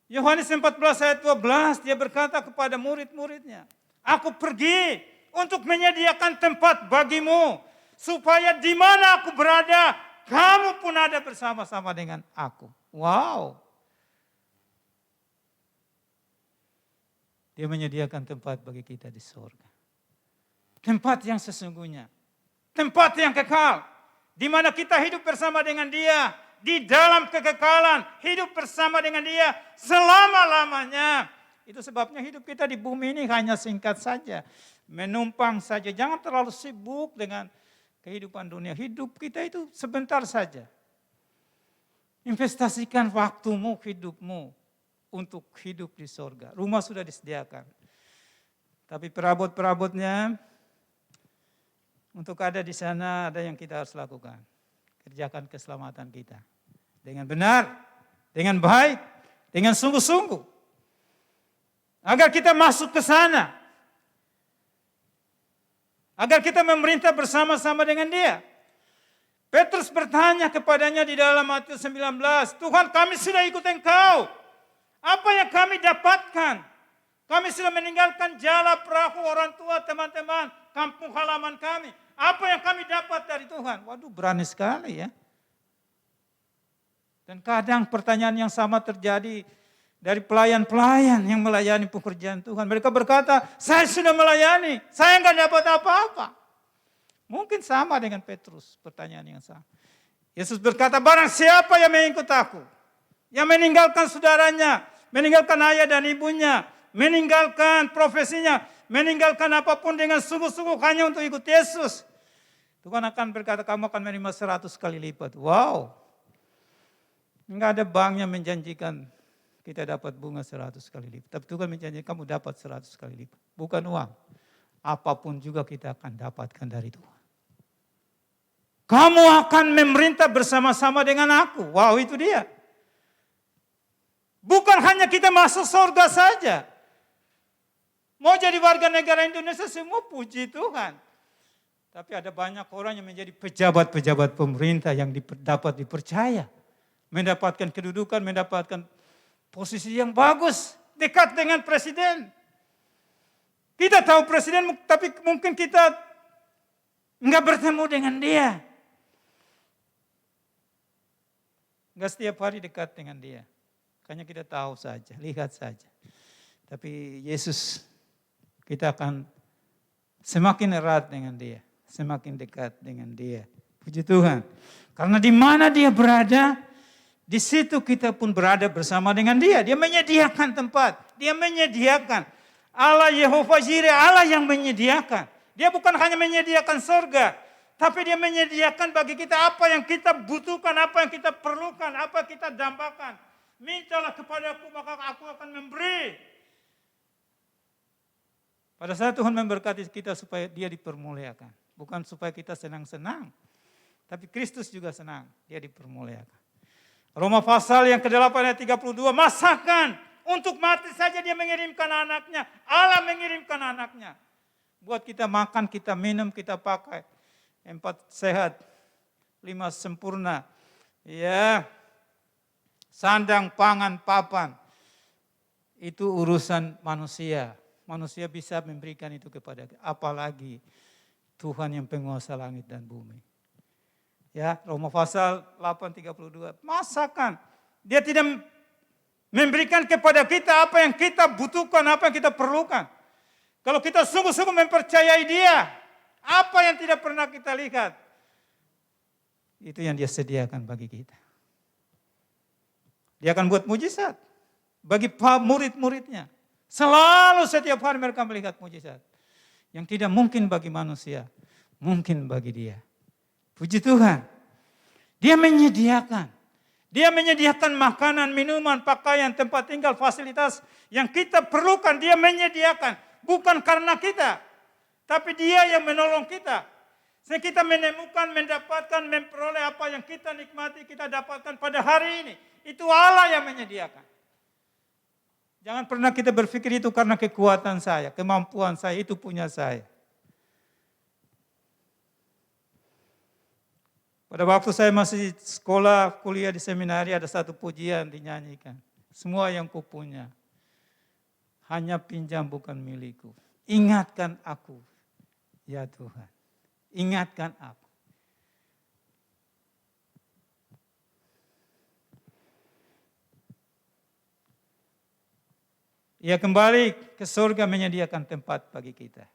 Yohanes 14 ayat 12 dia berkata kepada murid-muridnya, aku pergi untuk menyediakan tempat bagimu. Supaya di mana aku berada, kamu pun ada bersama-sama dengan aku. Wow. Dia menyediakan tempat bagi kita di surga. Tempat yang sesungguhnya. Tempat yang kekal. Di mana kita hidup bersama dengan Dia. Di dalam kekekalan. Hidup bersama dengan Dia selama-lamanya. Itu sebabnya hidup kita di bumi ini hanya singkat saja. Menumpang saja. Jangan terlalu sibuk dengan kehidupan dunia. Hidup kita itu sebentar saja. Investasikan waktumu, hidupmu untuk hidup di sorga. Rumah sudah disediakan. Tapi perabot-perabotnya, untuk ada di sana ada yang kita harus lakukan. Kerjakan keselamatan kita. Dengan benar, dengan baik, dengan sungguh-sungguh. Agar kita masuk ke sana. Agar kita memerintah bersama-sama dengan Dia. Petrus bertanya kepadanya di dalam Matius 19, Tuhan, kami sudah ikut Engkau. Apa yang kami dapatkan? Kami sudah meninggalkan jala, perahu, orang tua, teman-teman, kampung halaman kami. Apa yang kami dapat dari Tuhan? Waduh, berani sekali ya. Dan kadang pertanyaan yang sama terjadi dari pelayan-pelayan yang melayani pekerjaan Tuhan. Mereka berkata, saya sudah melayani, saya enggak dapat apa-apa. Mungkin sama dengan Petrus, pertanyaan yang sama. Yesus berkata, barang siapa yang mengikut aku, yang meninggalkan saudaranya, meninggalkan ayah dan ibunya, meninggalkan profesinya, meninggalkan apapun dengan sungguh-sungguh hanya untuk ikut Yesus. Tuhan akan berkata, kamu akan menerima 100 kali lipat. Wow. Enggak ada bank yang menjanjikan kita dapat bunga 100 kali lipat. Tapi Tuhan menjanjikan kamu dapat 100 kali lipat. Bukan uang. Apapun juga kita akan dapatkan dari Tuhan. Kamu akan memerintah bersama-sama dengan aku. Wow, itu dia. Bukan hanya kita masuk surga saja. Mau jadi warga negara Indonesia semua puji Tuhan. Tapi ada banyak orang yang menjadi pejabat-pejabat pemerintah yang dapat dipercaya. Mendapatkan kedudukan, mendapatkan posisi yang bagus. Dekat dengan presiden. Kita tahu presiden, tapi mungkin kita enggak bertemu dengan dia. Enggak setiap hari dekat dengan dia. Hanya kita tahu saja, lihat saja. Tapi Yesus, kita akan semakin erat dengan Dia, semakin dekat dengan Dia. Puji Tuhan. Karena di mana Dia berada, di situ kita pun berada bersama dengan Dia. Dia menyediakan tempat, Dia menyediakan. Allah Yehova Jireh, Allah yang menyediakan. Dia bukan hanya menyediakan surga, tapi Dia menyediakan bagi kita apa yang kita butuhkan, apa yang kita perlukan, apa yang kita dambakan. Mintalah kepadaku maka aku akan memberi. Pada saat Tuhan memberkati kita supaya Dia dipermuliakan. Bukan supaya kita senang-senang. Tapi Kristus juga senang. Dia dipermuliakan. Roma pasal yang ke-8 ayat 32. Masakan untuk mati saja Dia mengirimkan anaknya. Allah mengirimkan anaknya. Buat kita makan, kita minum, kita pakai. 4 sehat, 5 sempurna. Ya. Sandang, pangan, papan. Itu urusan manusia. Manusia bisa memberikan itu kepada kita. Apalagi Tuhan yang penguasa langit dan bumi. Ya, Roma pasal 8:32. Masakan Dia tidak memberikan kepada kita apa yang kita butuhkan, apa yang kita perlukan. Kalau kita sungguh-sungguh mempercayai Dia, apa yang tidak pernah kita lihat, itu yang Dia sediakan bagi kita. Dia akan buat mujizat bagi murid-muridnya. Selalu setiap hari mereka melihat mujizat. Yang tidak mungkin bagi manusia, mungkin bagi Dia. Puji Tuhan. Dia menyediakan. Dia menyediakan makanan, minuman, pakaian, tempat tinggal, fasilitas yang kita perlukan. Dia menyediakan. Bukan karena kita. Tapi Dia yang menolong kita. Sehingga kita menemukan, mendapatkan, memperoleh apa yang kita nikmati, kita dapatkan pada hari ini. Itu Allah yang menyediakan. Jangan pernah kita berpikir itu karena kekuatan saya, kemampuan saya, itu punya saya. Pada waktu saya masih sekolah, kuliah di seminari, ada satu pujian dinyanyikan. Semua yang kupunya, hanya pinjam bukan milikku. Ingatkan aku, ya Tuhan. Ingatkan aku. Ia kembali ke surga menyediakan tempat bagi kita.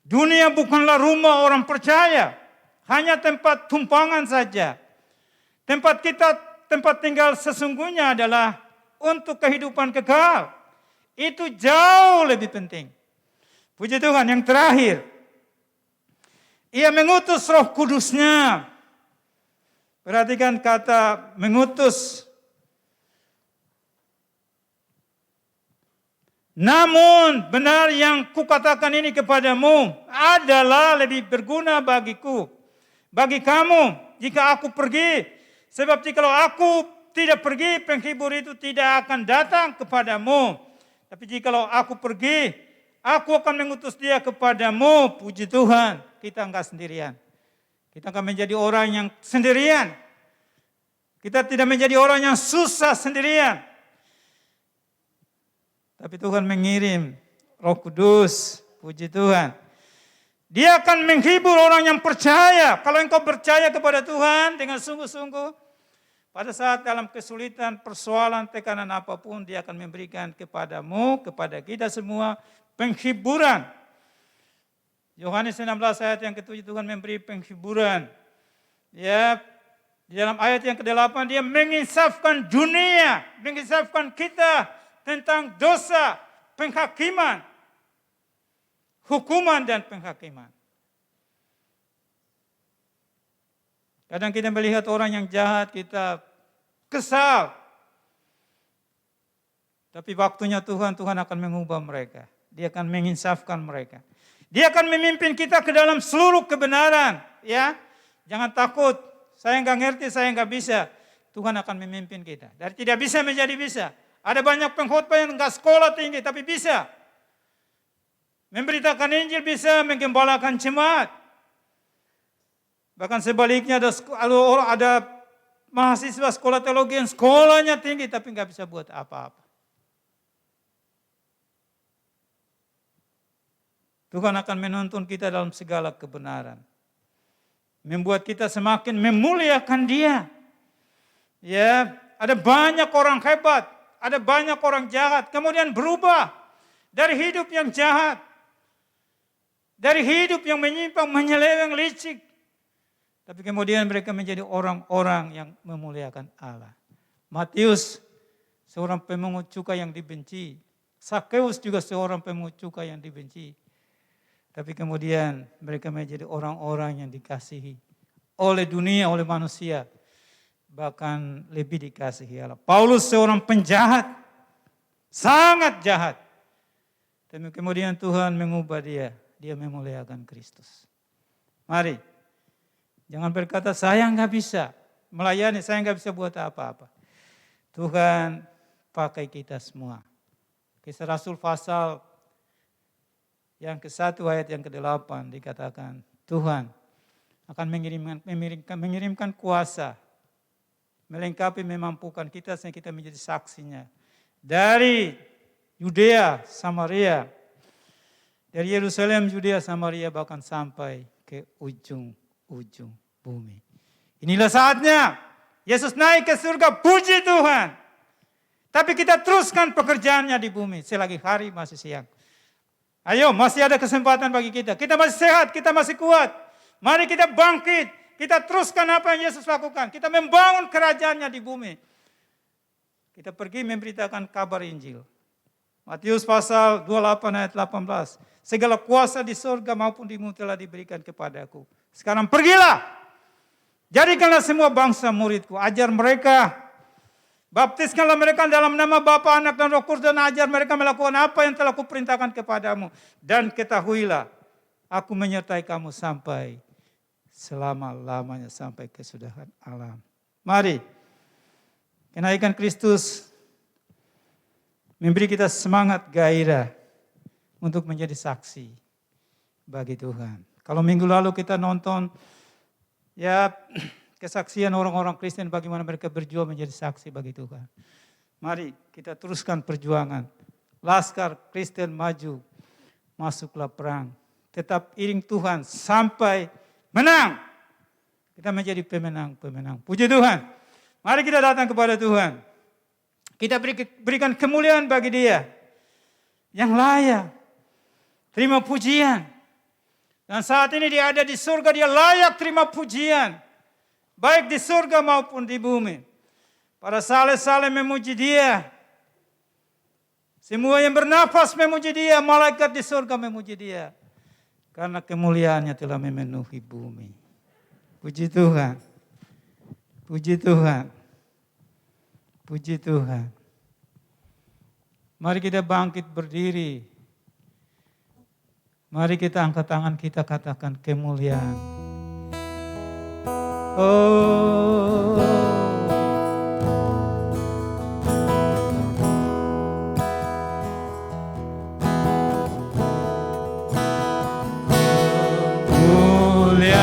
Dunia bukanlah rumah orang percaya, hanya tempat tumpangan saja. Tempat kita, tempat tinggal sesungguhnya adalah untuk kehidupan kekal. Itu jauh lebih penting. Puji Tuhan, yang terakhir. Ia mengutus Roh Kudusnya. Perhatikan kata mengutus. Namun benar yang kukatakan ini kepadamu adalah lebih berguna bagiku, bagi kamu jika aku pergi. Sebab jikalau aku tidak pergi, penghibur itu tidak akan datang kepadamu. Tapi jikalau aku pergi, aku akan mengutus dia kepadamu. Puji Tuhan, kita enggak sendirian. Kita akan menjadi orang yang sendirian. Kita tidak menjadi orang yang susah sendirian. Tapi Tuhan mengirim Roh Kudus, puji Tuhan. Dia akan menghibur orang yang percaya. Kalau engkau percaya kepada Tuhan dengan sungguh-sungguh, pada saat dalam kesulitan, persoalan, tekanan apapun, Dia akan memberikan kepadamu, kepada kita semua, penghiburan. Yohanes 16 ayat yang ke-7 Tuhan memberi penghiburan. Ya, di dalam ayat yang ke-8 Dia menginsafkan dunia, menginsafkan kita tentang dosa, penghakiman, hukuman dan penghakiman. Kadang kita melihat orang yang jahat, kita kesal. Tapi waktunya Tuhan akan mengubah mereka. Dia akan menginsafkan mereka. Dia akan memimpin kita ke dalam seluruh kebenaran. Ya, jangan takut. Saya nggak ngerti, saya nggak bisa. Tuhan akan memimpin kita. Dari tidak bisa menjadi bisa. Ada banyak pengkhotbah yang enggak sekolah tinggi, tapi bisa. Memberitakan Injil bisa, menggembalakan jemaat. Bahkan sebaliknya ada mahasiswa sekolah teologi yang sekolahnya tinggi, tapi enggak bisa buat apa-apa. Tuhan akan menuntun kita dalam segala kebenaran. Membuat kita semakin memuliakan Dia. Ya, ada banyak orang hebat. Ada banyak orang jahat, kemudian berubah dari hidup yang jahat, dari hidup yang menyimpang, menyeleweng, licik. Tapi kemudian mereka menjadi orang-orang yang memuliakan Allah. Matius, seorang pemungut cukai yang dibenci. Sakeus juga seorang pemungut cukai yang dibenci. Tapi kemudian mereka menjadi orang-orang yang dikasihi oleh dunia, oleh manusia. Bahkan lebih dikasihi Allah. Paulus seorang penjahat, sangat jahat. Tapi kemudian Tuhan mengubah dia memuliakan Kristus. Mari, jangan berkata saya nggak bisa melayani, saya nggak bisa buat apa-apa. Tuhan pakai kita semua. Kisah Rasul pasal yang ke-1 ayat yang ke-8 dikatakan Tuhan akan mengirimkan kuasa, melengkapi, memampukan kita sehingga kita menjadi saksinya. Dari Yudea, Samaria, dari Yerusalem, Yudea, Samaria, bahkan sampai ke ujung-ujung bumi. Inilah saatnya Yesus naik ke surga, puji Tuhan. Tapi kita teruskan pekerjaannya di bumi selagi hari masih siang. Ayo, masih ada kesempatan bagi kita. Kita masih sehat, kita masih kuat. Mari kita bangkit. Kita teruskan apa yang Yesus lakukan. Kita membangun kerajaannya di bumi. Kita pergi memberitakan kabar Injil. Matius pasal 28 ayat 18. Segala kuasa di surga maupun di bumi telah diberikan kepadaku. Sekarang pergilah. Jadikanlah semua bangsa muridku. Ajar mereka. Baptiskanlah mereka dalam nama Bapa, Anak dan Roh Kudus. Dan ajar mereka melakukan apa yang telah kuperintahkan kepadamu. Dan ketahuilah. Aku menyertai kamu sampai selama-lamanya, sampai kesudahan alam. Mari, kenaikan Kristus memberi kita semangat, gairah untuk menjadi saksi bagi Tuhan. Kalau minggu lalu kita nonton ya kesaksian orang-orang Kristen bagaimana mereka berjuang menjadi saksi bagi Tuhan. Mari kita teruskan perjuangan. Laskar Kristen maju, masuklah perang. Tetap iring Tuhan sampai menang. Kita menjadi pemenang-pemenang. Puji Tuhan. Mari kita datang kepada Tuhan. Kita berikan kemuliaan bagi Dia. yang layak terima pujian. Dan saat ini dia ada di surga, dia layak terima pujian. Baik di surga maupun di bumi. Para saleh-saleh memuji dia. Semua yang bernafas memuji dia, malaikat di surga memuji dia. Karena kemuliaannya telah memenuhi bumi. Puji Tuhan. Puji Tuhan. Puji Tuhan. Mari kita bangkit berdiri. Mari kita angkat tangan kita katakan kemuliaan. Oh.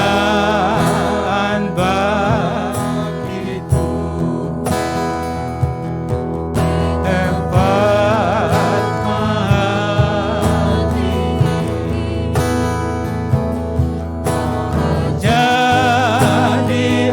Kemuliaan bagi Tuhan. Tempat mahal ini. Jadi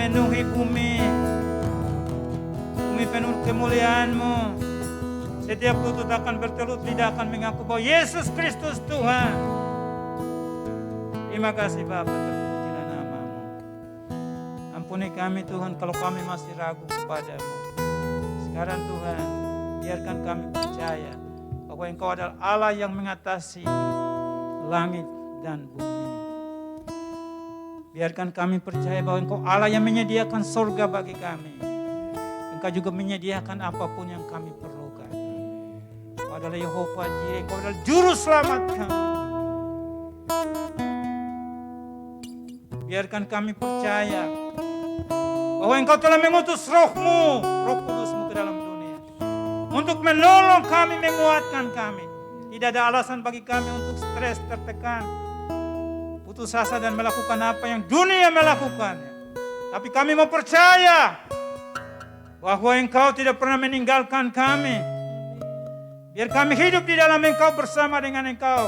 penuhi bumi. Bumi penuh kemuliaan-Mu. Setiap lutut akan bertelut, lidah akan mengaku bahwa Yesus Kristus Tuhan. Terima kasih Bapa, terpujilah nama-Mu. Ampuni kami Tuhan kalau kami masih ragu kepada-Mu. Sekarang Tuhan, biarkan kami percaya bahwa Engkau adalah Allah yang mengatasi langit dan bumi. Biarkan kami percaya bahwa Engkau Allah yang menyediakan surga bagi kami. Engkau juga menyediakan apapun yang kami perlukan. Engkau adalah Yehova Jireh, Engkau adalah juru selamat kami. Biarkan kami percaya bahwa Engkau telah mengutus Roh-Mu, Roh Kudus-Mu ke dalam dunia untuk menolong kami, menguatkan kami. Tidak ada alasan bagi kami untuk stres, tertekan, putus asa dan melakukan apa yang dunia melakukannya. Tapi kami mau percaya bahwa Engkau tidak pernah meninggalkan kami. Biar kami hidup di dalam Engkau, bersama dengan Engkau.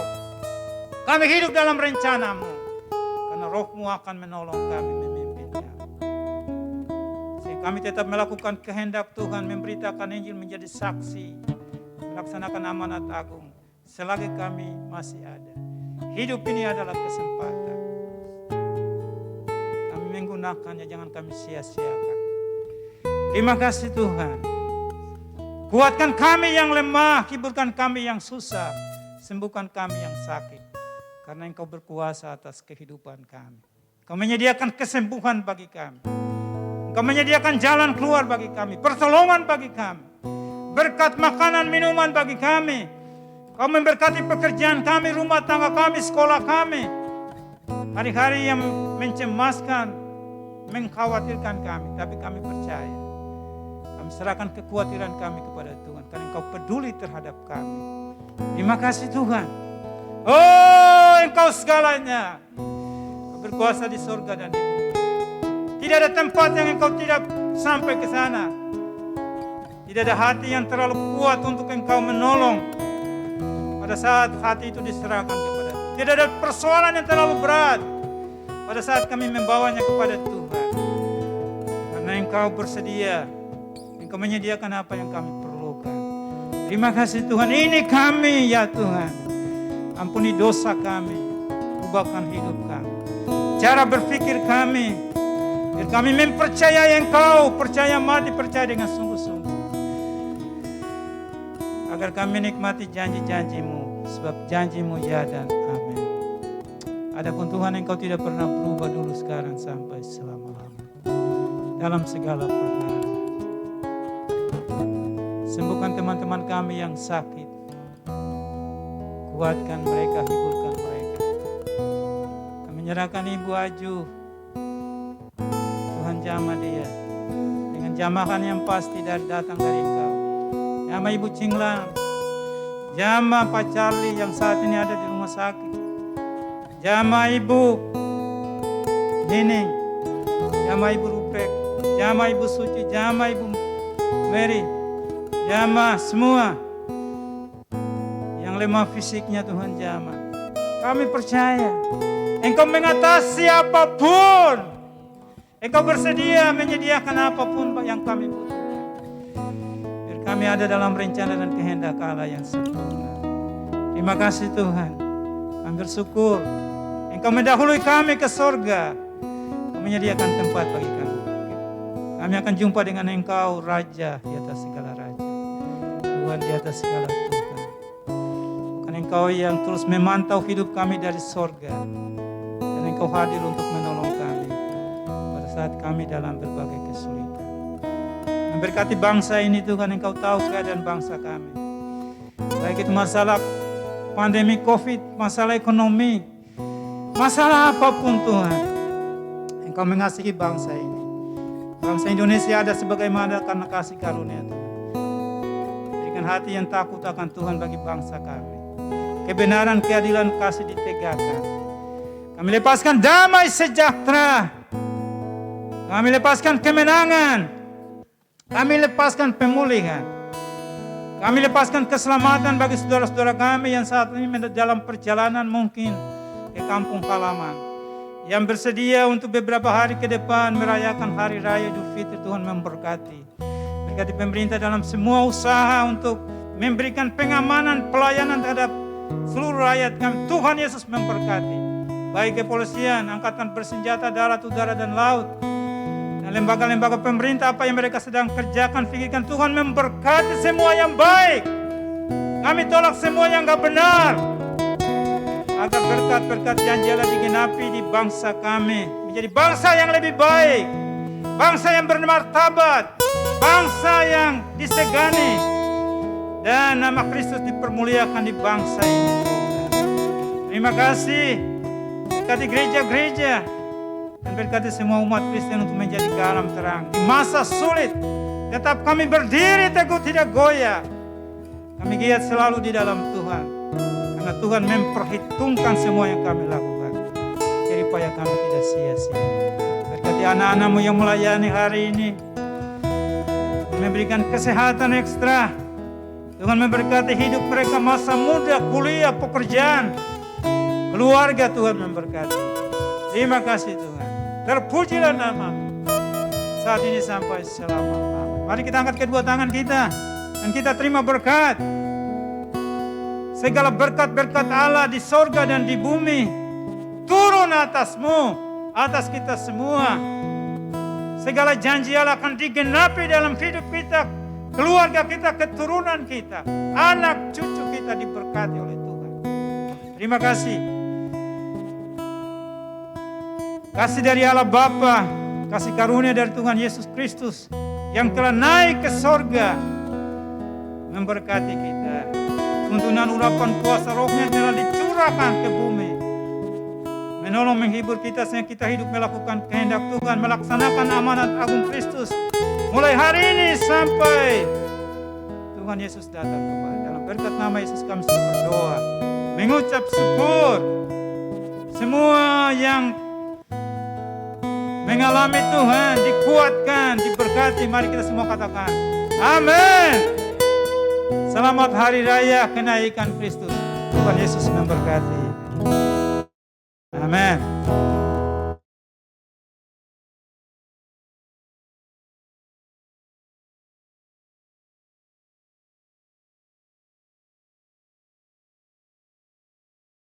Kami hidup dalam rencana-Mu. Karena Roh-Mu akan menolong kami, memimpin kami. Sehingga kami tetap melakukan kehendak Tuhan, memberitakan Injil, menjadi saksi, melaksanakan amanat agung selagi kami masih ada. Hidup ini adalah kesempatan. Kami menggunakannya, jangan kami sia-siakan. Terima kasih Tuhan. Kuatkan kami yang lemah, hiburkan kami yang susah, sembuhkan kami yang sakit. Karena Engkau berkuasa atas kehidupan kami. Engkau menyediakan kesembuhan bagi kami. Engkau menyediakan jalan keluar bagi kami, pertolongan bagi kami, berkat makanan, minuman bagi kami. Kau memberkati pekerjaan kami, rumah tangga kami, sekolah kami. Hari-hari yang mencemaskan, mengkhawatirkan kami, tapi kami percaya. Kami serahkan kekhawatiran kami kepada Tuhan, karena Engkau peduli terhadap kami. Terima kasih Tuhan. Oh, Engkau segalanya. Engkau berkuasa di surga dan di bumi. Tidak ada tempat yang Engkau tidak sampai ke sana. Tidak ada hati yang terlalu kuat untuk Engkau menolong pada saat hati itu diserahkan kepada Tuhan. Tidak ada persoalan yang terlalu berat pada saat kami membawanya kepada Tuhan. Karena Engkau bersedia, Engkau menyediakan apa yang kami perlukan. Terima kasih Tuhan. Ini kami ya Tuhan. Ampuni dosa kami, ubahkan hidup kami, cara berpikir kami, biar kami mempercayai Engkau, percaya mati, percaya dengan sungguh-sungguh, agar kami menikmati janji-janji-Mu, sebab janji-Mu ya dan amin. Adapun Tuhan, Engkau tidak pernah berubah dulu, sekarang, sampai selama-lamanya, dalam segala perkara. Sembuhkan teman-teman kami yang sakit. Kuatkan mereka, hiburkan mereka. Kami menyerahkan Ibu Aju. Tuhan jamah dia dengan jamahan yang pasti datang dari Engkau. Jamah Ibu Cinglang, jamah Pak Charlie yang saat ini ada di rumah sakit. Jamah Ibu Nining, jamah Ibu Rupek, jamah Ibu Suci, jamah Ibu Mary, jamah semua lemah fisiknya Tuhan jamah. Kami percaya Engkau mengatasi apapun. Engkau bersedia menyediakan apapun yang kami butuhkan. Biar kami ada dalam rencana dan kehendak Allah yang sempurna. Terima kasih Tuhan. Kami bersyukur Engkau mendahului kami ke surga. Engkau menyediakan tempat bagi kami. Kami akan jumpa dengan Engkau, Raja di atas segala raja, Tuhan di atas segala Tuhan. Engkau yang terus memantau hidup kami dari sorga, dan Engkau hadir untuk menolong kami pada saat kami dalam berbagai kesulitan. Memberkati bangsa ini Tuhan, Engkau tahu keadaan bangsa kami. Baik itu masalah pandemi COVID, masalah ekonomi, masalah apapun Tuhan, Engkau mengasihi bangsa ini. Bangsa Indonesia ada sebagaimana karena kasih karunia Tuhan. Berikan hati yang takut akan Tuhan bagi bangsa kami. Kebenaran, keadilan, kasih ditegakkan. Kami lepaskan damai sejahtera. Kami lepaskan kemenangan. Kami lepaskan pemulihan. Kami lepaskan keselamatan bagi saudara-saudara kami yang saat ini dalam perjalanan mungkin ke kampung halaman. yang bersedia untuk beberapa hari ke depan merayakan Hari Raya Idul Fitri, Tuhan memberkati. Berkati pemerintah dalam semua usaha untuk memberikan pengamanan, pelayanan terhadap seluruh rakyat kami. Tuhan Yesus memberkati. Baik kepolisian, angkatan bersenjata, darat, udara, dan laut. Dan lembaga-lembaga pemerintah apa yang mereka sedang kerjakan, pikirkan. Tuhan memberkati semua yang baik. Kami tolak semua yang gak benar. Agar berkat-berkat janji Allah digenapi di bangsa kami. Menjadi bangsa yang lebih baik. Bangsa yang bermartabat. Bangsa yang disegani. Dan nama Kristus dipermuliakan di bangsa ini. Terima kasih. Berkati gereja-gereja. Dan berkati semua umat Kristen untuk menjadi garam terang. Di masa sulit. Tetap kami berdiri teguh, tidak goyah. Kami giat selalu di dalam Tuhan. Karena Tuhan memperhitungkan semua yang kami lakukan. Jadi supaya kami tidak sia-sia. Berkati anak-anakmu yang melayani hari ini. Memberikan kesehatan ekstra. Tuhan memberkati hidup mereka masa muda, kuliah, pekerjaan. Keluarga Tuhan memberkati. Terima kasih Tuhan. Terpujilah nama-Mu. Saat ini sampai selama-lamanya. Mari kita angkat kedua tangan kita. Dan kita terima berkat. Segala berkat-berkat Allah di sorga dan di bumi. Turun atasmu. Atas kita semua. Segala janji Allah akan digenapi dalam hidup kita. Keluarga kita, keturunan kita. Anak cucu kita diberkati oleh Tuhan. Terima kasih. Kasih dari Allah Bapa. Kasih karunia dari Tuhan Yesus Kristus. Yang telah naik ke sorga. Memberkati kita. Tuntunan urapan kuasa rohnya telah dicurahkan ke bumi. Menolong menghibur kita sehingga kita hidup melakukan kehendak Tuhan. Melaksanakan amanat agung Kristus. Mulai hari ini sampai Tuhan Yesus datang kembali. Dalam berkat nama Yesus kami berdoa. Mengucap syukur. Semua yang mengalami Tuhan dikuatkan, diberkati. Mari kita semua katakan amin. Selamat Hari Raya Kenaikan Kristus. Tuhan Yesus memberkati. Amin.